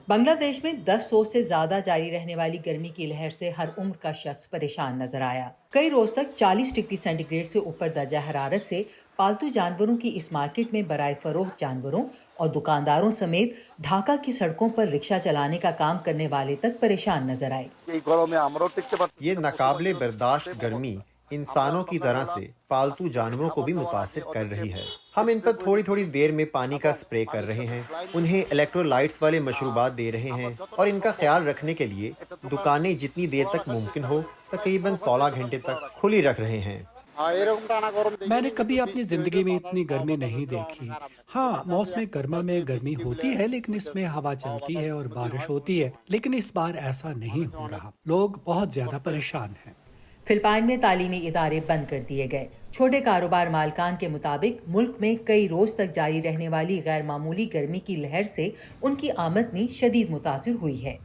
بنگلہ دیش میں 10 روز سے زیادہ جاری رہنے والی گرمی کی لہر سے ہر عمر کا شخص پریشان نظر آیا۔ کئی روز تک 40 ڈگری سینٹی گریڈ سے اوپر درجہ حرارت سے پالتو جانوروں کی اس مارکیٹ میں برائے فروخت جانوروں اور دکانداروں سمیت ڈھاکہ کی سڑکوں پر رکشہ چلانے کا کام کرنے والے تک پریشان نظر آئے۔ یہ ناقابل برداشت گرمی انسانوں کی طرح سے پالتو جانوروں کو بھی متاثر کر رہی ہے۔ ہم ان پر تھوڑی تھوڑی دیر میں پانی کا سپرے کر رہے ہیں، انہیں الیکٹرولائٹس والے مشروبات دے رہے ہیں اور ان کا خیال رکھنے کے لیے دکانیں جتنی دیر تک ممکن ہو تقریباً 16 گھنٹے تک کھلی رکھ رہے ہیں۔ میں نے کبھی اپنی زندگی میں اتنی گرمی نہیں دیکھی۔ ہاں، موسم گرما میں گرمی ہوتی ہے لیکن اس میں ہوا چلتی ہے اور بارش ہوتی ہے، لیکن اس بار ایسا نہیں ہو رہا۔ لوگ بہت زیادہ پریشان ہیں۔ فلپائن میں تعلیمی ادارے بند کر دیے گئے۔ چھوٹے کاروبار مالکان کے مطابق ملک میں کئی روز تک جاری رہنے والی غیر معمولی گرمی کی لہر سے ان کی آمدنی شدید متاثر ہوئی ہے۔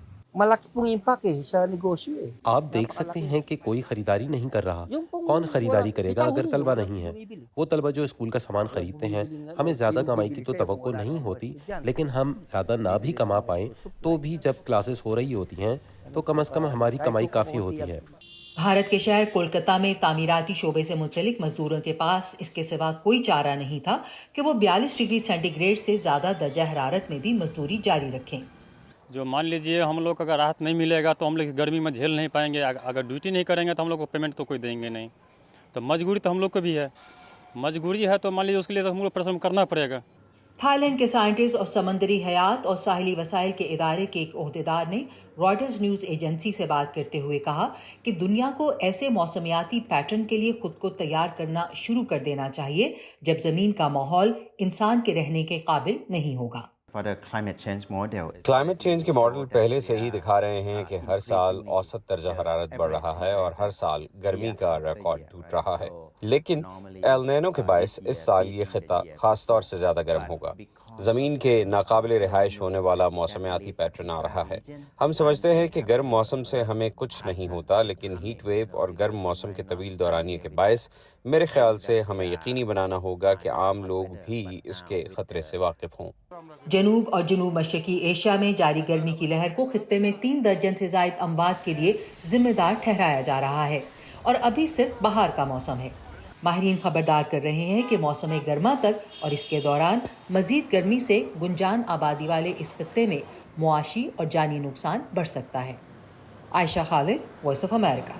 آپ دیکھ سکتے ہیں کہ کوئی خریداری نہیں کر رہا۔ کون خریداری کرے گا اگر طلبہ نہیں ہیں؟ وہ طلبہ جو اسکول کا سامان خریدتے ہیں، ہمیں زیادہ کمائی کی تو توقع نہیں ہوتی، لیکن ہم زیادہ نہ بھی کما پائیں تو بھی جب کلاسز ہو رہی ہوتی ہیں تو کم از کم ہماری کمائی کافی ہوتی ہے۔ بھارت کے شہر کولکتہ میں تعمیراتی شعبے سے منسلک مزدوروں کے پاس اس کے سوا کوئی چارہ نہیں تھا کہ وہ 42 ڈگری سینٹی گریڈ سے زیادہ درجہ حرارت میں بھی مزدوری جاری رکھیں۔ جو مان لیجئے ہم لوگ کو اگر راحت نہیں ملے گا تو ہم لوگ گرمی میں جھیل نہیں پائیں گے، اگر ڈیوٹی نہیں کریں گے تو ہم لوگ کو پیمنٹ تو کوئی دیں گے نہیں، تو مجبوری تو ہم لوگ کو بھی ہے، مجبوری ہے تو مان لیجیے اس کے لیے تو ہم لوگ پریشان کرنا پڑے گا۔ تھائی لینڈ کے سائنٹسٹ اور سمندری حیات اور ساحلی وسائل کے ادارے کے ایک عہدیدار نے رائٹرز نیوز ایجنسی سے بات کرتے ہوئے کہا کہ دنیا کو ایسے موسمیاتی پیٹرن کے لیے خود کو تیار کرنا شروع کر دینا چاہیے جب زمین کا ماحول انسان کے رہنے کے قابل نہیں ہوگا۔ کلائمیٹ چینج کے ماڈل پہلے سے ہی دکھا رہے ہیں کہ ہر سال اوسط درجہ حرارت بڑھ رہا ہے اور ہر سال گرمی کا ریکارڈ ٹوٹ رہا ہے، لیکن ایل نینو کے باعث اس سال یہ خطہ خاص طور سے زیادہ گرم ہوگا۔ زمین کے ناقابل رہائش ہونے والا موسمیاتی پیٹرن آ رہا ہے۔ ہم سمجھتے ہیں کہ گرم موسم سے ہمیں کچھ نہیں ہوتا، لیکن ہیٹ ویو اور گرم موسم کے طویل دورانیے کے باعث میرے خیال سے ہمیں یقینی بنانا ہوگا کہ عام لوگ بھی اس کے خطرے سے واقف ہوں۔ جنوب اور جنوب مشرقی ایشیا میں جاری گرمی کی لہر کو خطے میں 3 درجن سے زائد اموات کے لیے ذمہ دار ٹھہرایا جا رہا ہے اور ابھی صرف بہار کا موسم ہے۔ ماہرین خبردار کر رہے ہیں کہ موسم گرما تک اور اس کے دوران مزید گرمی سے گنجان آبادی والے اس خطے میں معاشی اور جانی نقصان بڑھ سکتا ہے۔ عائشہ خالد، وائس آف امریکہ۔